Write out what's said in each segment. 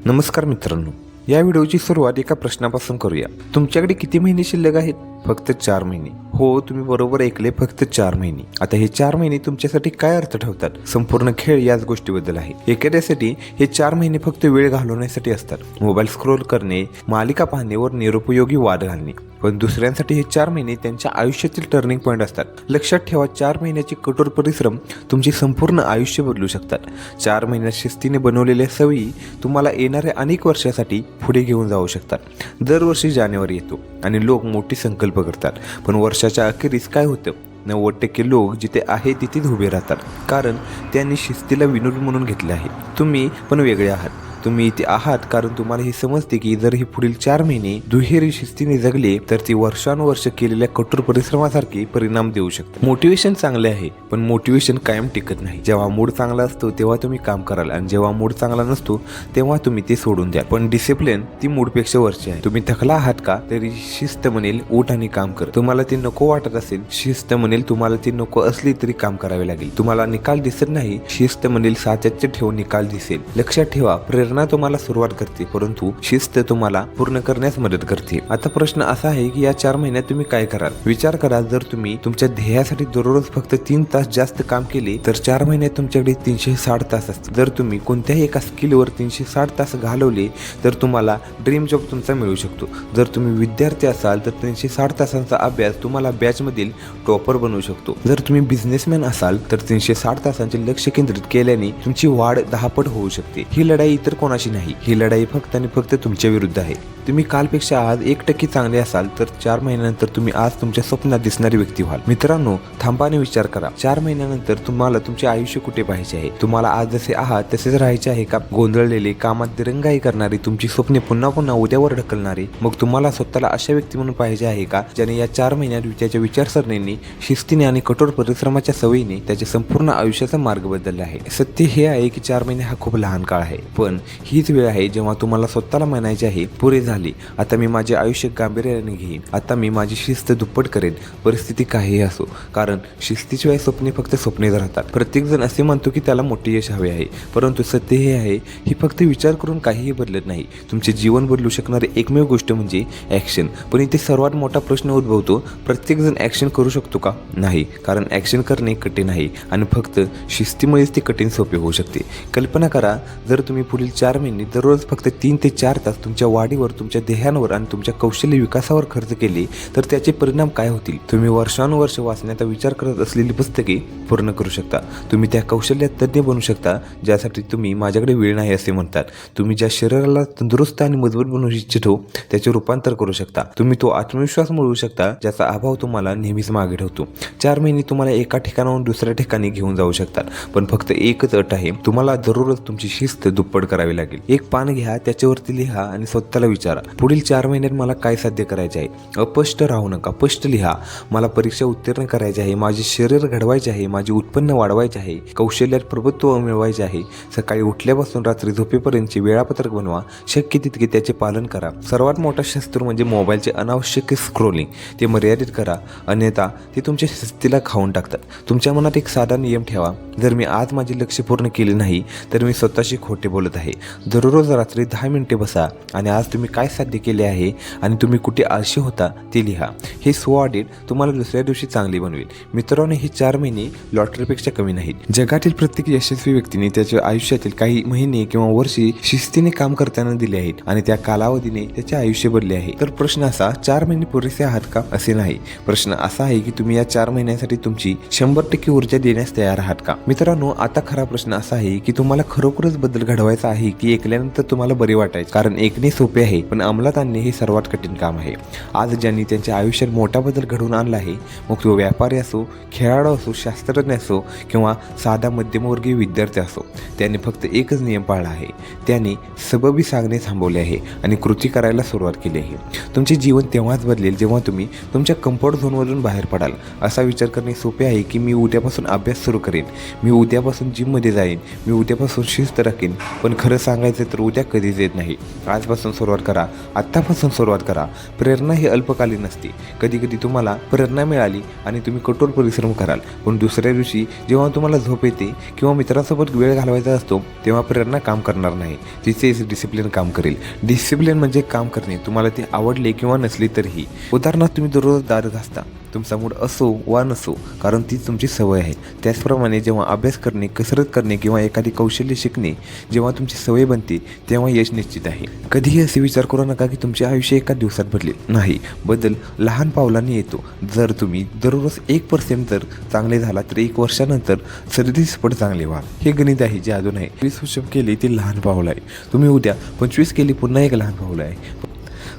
नमस्कार मित्रांनो, या व्हिडिओची सुरुवात एका प्रश्नापासून करूया. तुमच्याकडे किती महिने शिल्लक आहेत? फक्त 4 महिने. हो, तुम्ही बरोबर ऐकले, फक्त 4 महिने. आता हे 4 महिने तुमच्यासाठी काय अर्थ ठेवतात? संपूर्ण खेळ याच गोष्टीबद्दल आहे. एखाद्यासाठी हे 4 महिने फक्त वेळ घालवण्यासाठी असतात. मोबाईल स्क्रोल करणे, मालिका पाहणे व निरुपयोगी वाद घालणे. पण दुसऱ्यांसाठी हे 4 महिने त्यांच्या आयुष्यातील टर्निंग पॉईंट असतात. लक्षात ठेवा, 4 महिन्याचे कठोर परिश्रम तुमचे संपूर्ण आयुष्य बदलू शकतात. 4 महिन्यात शिस्तीने बनवलेल्या सवयी तुम्हाला येणाऱ्या अनेक वर्षासाठी पुढे घेऊन जाऊ शकतात. दरवर्षी जानेवारी येतो आणि लोक मोठी संकल्प करतात, पण वर्षाच्या अखेरीस काय होतं? 90% लोक जिथे आहे तिथेच उभे राहतात, कारण त्यांनी शिस्तीला विनोद म्हणून घेतले आहे. तुम्ही पण वेगळे आहात. तुम्ही इथे आहात कारण तुम्हाला हे समजते की जर ही पुढील 4 महिने दुहेरी शिस्तीने जगले तर ती वर्षानुवर्ष केलेल्या कठोर परिश्रमासारखे परिणाम देऊ शकते. मोटिवेशन चांगले आहे, पण मोटिवेशन कायम टिकत नाही. जेव्हा मूड चांगला असतो तेव्हा तुम्ही काम कराल, आणि जेव्हा मूड चांगला नसतो तेव्हा तुम्ही ते सोडून द्या. पण डिसिप्लिन ती मूडपेक्षा वरची आहे. तुम्ही थकला आहात का, तरी शिस्त म्हणेल उठ आणि काम कर. तुम्हाला ते नको वाटत असेल, शिस्त म्हणेल तुम्हाला ती नको असली तरी काम करावे लागेल. तुम्हाला निकाल दिसत नाही, शिस्त म्हणेल सातत्य ठेवून निकाल दिसेल. लक्षात ठेवा, प्रेरणा तुम्हाला सुरुवात करते, परंतु शिस्त तुम्हाला पूर्ण करण्यास मदत करते. आता प्रश्न असा आहे की या 4 महिन्यात तुम्ही काय कराल? विचार करा, जर तुम्ही तुमच्या ध्येयासाठी दररोज फक्त 3 तास जास्त काम केले तर 4 महिन्यात तुमच्याकडे 360 तास असतील. जर तुम्ही कोणत्याही एका स्किलवर 360 तास घालवले तर तुम्हाला ड्रीम जॉब तुमचा मिळू शकतो. जर तुम्ही विद्यार्थी असाल तर 360 तासांचा अभ्यास तुम्हाला बॅचमधील टॉपर बनवू शकतो. जर तुम्ही बिझनेसमॅन असाल तर 360 तासांचे लक्ष केंद्रित केल्याने तुमची वाढ 10 पट होऊ शकते. ही लढाई इतर कोणाची नाही, ही लढाई फक्त आणि फक्त तुमच्या विरुद्ध आहे. तुम्ही कालपेक्षा आज 1% चांगले असाल तर 4 महिन्यानंतर तुम्ही आज तुमच्या स्वप्नात दिसणारी व्यक्ती व्हाल. मित्रांनो, थांबा आणि विचार करा, 4 महिन्यानंतर तुम्हाला तुमचे आयुष्य कुठे पाहिजे आहे? तुम्हाला आज जसे आहात तसेच राहायचे आहे का? गोंधळलेले, कामात दिरंगाई करणारी, तुमची स्वप्ने पुन्हा पुन्हा उद्यावर ढकलणारी? मग तुम्हाला स्वतःला अशा व्यक्ती म्हणून पाहिजे आहे का, ज्याने या 4 महिन्यात त्याच्या विचारसरणीने, शिस्तीने आणि कठोर परिश्रमाच्या सवयीने त्याच्या संपूर्ण आयुष्याचा मार्ग बदलला आहे? सत्य हे आहे की 4 महिने हा खूप लहान काळ आहे, पण हीच वेळ आहे जेव्हा तुम्हाला स्वतःला म्हणायचे आहे, पुरे झाले, आता मी माझे आयुष्य गांभीर्याने घेईन, आता मी माझी शिस्त दुप्पट करेन, परिस्थिती काहीही असो. कारण शिस्तीशिवाय स्वप्ने फक्त स्वप्नेच राहतात. प्रत्येकजण असे म्हणतो की त्याला मोठे यश हवे आहे, परंतु सत्य हे आहे, ही फक्त विचार करून काहीही बदलत नाही. तुमचे जीवन बदलू शकणारी एकमेव गोष्ट म्हणजे ॲक्शन. पण इथे सर्वात मोठा प्रश्न उद्भवतो, प्रत्येकजण ॲक्शन करू शकतो का? नाही, कारण ॲक्शन करणे कठीण आहे आणि फक्त शिस्तीमुळेच ते कठीण सोपे होऊ शकते. कल्पना करा, जर तुम्ही पुढील 4 महिने दररोज फक्त 3 ते 4 तास तुमच्या वाढीवर, तुमच्या ध्येयांवर आणि तुमच्या कौशल्य विकासावर खर्च केले तर त्याचे परिणाम काय होतील? तुम्ही वर्षानुवर्ष वाचण्याचा विचार करत असलेली पुस्तके पूर्ण करू शकता. तुम्ही त्या कौशल्यात तज्ज्ञ बनू शकता ज्यासाठी तुम्ही माझ्याकडे वेळ नाही असे म्हणतात. तुम्ही ज्या शरीराला तंदुरुस्त आणि मजबूत बनवू इच्छितो त्याचे रूपांतर करू शकता. तुम्ही तो आत्मविश्वास मिळवू शकता ज्याचा अभाव तुम्हाला नेहमीच मागे ठेवतो. 4 महिने तुम्हाला एका ठिकाणाहून दुसऱ्या ठिकाणी घेऊन जाऊ शकतात, पण फक्त एकच अट आहे, तुम्हाला दररोज तुमची शिस्त दुप्पट करावी लागेल. एक पान घ्या, त्याच्यावरती लिहा आणि स्वतःला विचारा, पुढील 4 महिन्यात मला काय साध्य करायचे आहे? अपष्ट राहू नका, स्पष्ट लिहा. मला परीक्षा उत्तीर्ण करायची आहे, माझे शरीर घडवायचे आहे, माझे उत्पन्न वाढवायचे आहे, कौशल्यात प्रभुत्व मिळवायचे आहे. सकाळी उठल्यापासून रात्री झोपेपर्यंतचे वेळापत्रक बनवा. शक्य तितके त्याचे पालन करा. सर्वात मोठा शस्त्र म्हणजे मोबाईलचे अनावश्यक स्क्रोलिंग. ते मर्यादित करा, अन्यथा ते तुमच्या शिस्तीला खाऊन टाकतात. तुमच्या मनात एक साधा नियम ठेवा, जर मी आज माझे लक्ष्य पूर्ण केले नाही तर मी स्वतःशी खोटे बोलत आहे. दररोज रात्री 10 मिनिटे बसा आणि आज तुम्ही काय साध्य केले आहे आणि तुम्ही कुठे आळशी होता ते लिहा. हे स्व ऑडिट तुम्हाला दुसऱ्या दिवशी चांगली बनवेल. मित्रांनो, हे 4 महिने लॉटरीपेक्षा कमी नाहीत. जगातील प्रत्येक यशस्वी व्यक्तीने त्याच्या आयुष्यातील काही महिने किंवा वर्षे शिस्तीने काम करताना दिले आहेत आणि त्या कालावधीने त्याचे आयुष्य बदलले आहे. तर प्रश्न असा, 4 महिने पुरेसे आहात का? असे नाही. प्रश्न असा आहे की तुम्ही या 4 महिन्यासाठी तुमची 100% ऊर्जा देण्यास तयार आहात का? मित्रांनो, आता खरा प्रश्न असा आहे की तुम्हाला खरोखरच बदल घडवायचा आहे की ऐकल्यानंतर तुम्हाला बरे वाटायचे? कारण ऐकणे सोपे आहे, पण अंमलात आणणे हे सर्वात कठीण काम आहे. आज ज्यांनी त्यांच्या आयुष्यात मोठा बदल घडवून आणला आहे, मग तो व्यापारी असो, खेळाडू असो, शास्त्रज्ञ असो किंवा साधा मध्यमवर्गीय विद्यार्थी असो, त्यांनी फक्त एकच नियम पाळला आहे. त्यांनी सबबी सांगणे थांबवले आहे आणि कृती करायला सुरुवात केली आहे. तुमचे जीवन तेव्हाच बदलेल जेव्हा तुम्ही तुमच्या कम्फर्ट झोनमधून बाहेर पडाल. असा विचार करणे सोपे आहे की मी उद्यापासून अभ्यास सुरू करेन, मी उद्यापासून जिममध्ये जाईन, मी उद्यापासून शिस्त राखेन, पण खरं खरं सांगायचं तर उद्या कधीच येत नाही. आजपासून सुरुवात करा, आत्तापासून सुरुवात करा. प्रेरणा ही अल्पकालीन असते. कधी कधी तुम्हाला प्रेरणा मिळाली आणि तुम्ही कठोर परिश्रम कराल, पण दुसऱ्या दिवशी जेव्हा तुम्हाला झोप येते किंवा मित्रासोबत वेळ घालवायचा असतो तेव्हा प्रेरणा काम करणार नाही. तिचेच डिसिप्लिन काम करेल. डिसिप्लिन म्हणजे काम करणे, तुम्हाला ते आवडले किंवा नसले तरीही. उदाहरणार्थ तुम्ही दररोज दात घासता, तुमचा मूड असो वा नसो, कारण ती तुमची सवय आहे. त्याचप्रमाणे जेव्हा अभ्यास करणे, कसरत करणे किंवा एखादी कौशल्य शिकणे जेव्हा तुमची सवय बनते तेव्हा यश निश्चित आहे. कधीही असे विचार करू नका की तुमचे आयुष्य एका दिवसात बदलेल. नाही, बदल लहान पावलांनी येतो. जर तुम्ही दररोज 1% जर चांगले झाला तर 1 वर्षानंतर 37% चांगले व्हा. हे गणित आहे जे अजून आहे. 20 पुशअप केले ते लहान पाऊल आहे. तुम्ही उद्या 25 केली पुन्हा एक लहान पाऊल आहे.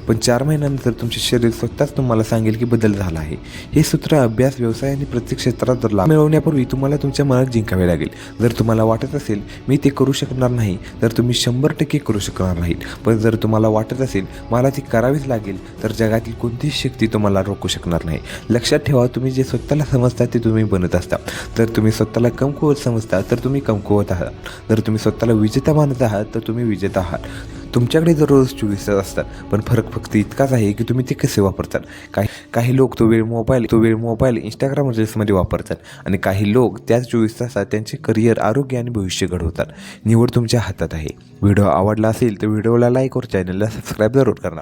पण 4 महिन्यानंतर तुमचे शरीर स्वतःच तुम्हाला सांगेल की बदल झाला आहे. हे सूत्र अभ्यास, व्यवसाय आणि प्रत्येक क्षेत्रात जर लाभ मिळवण्यापूर्वी तुम्हाला तुमच्या मनात जिंकावे लागेल. जर तुम्हाला वाटत असेल मी ते करू शकणार नाही तर तुम्ही 100% करू शकणार नाहीत. पण जर तुम्हाला वाटत असेल मला ते करावेच लागेल तर जगातील कोणतीच शक्ती तुम्हाला रोखू शकणार नाही. लक्षात ठेवा, तुम्ही जे स्वतःला समजता ते तुम्ही बनत असता. जर तुम्ही स्वतःला कमकुवत समजता तर तुम्ही कमकुवत आहात. जर तुम्ही स्वतःला विजेता मानत आहात तर तुम्ही विजेता आहात. तुमच्याकडे दररोज 24 तास असतात, पण फरक फक्त इतकाच आहे की तुम्ही ते कसे वापरतात. काही लोक तो वेळ मोबाईल इंस्टाग्राम रील्समध्ये वापरतात आणि काही लोक त्याच 24 तासात त्यांचे करिअर, आरोग्य आणि भविष्य घडवतात. निवड तुमच्या हातात आहे. व्हिडिओ आवडला असेल तर व्हिडिओला लाईक व चॅनलला सबस्क्राईब जरूर करा.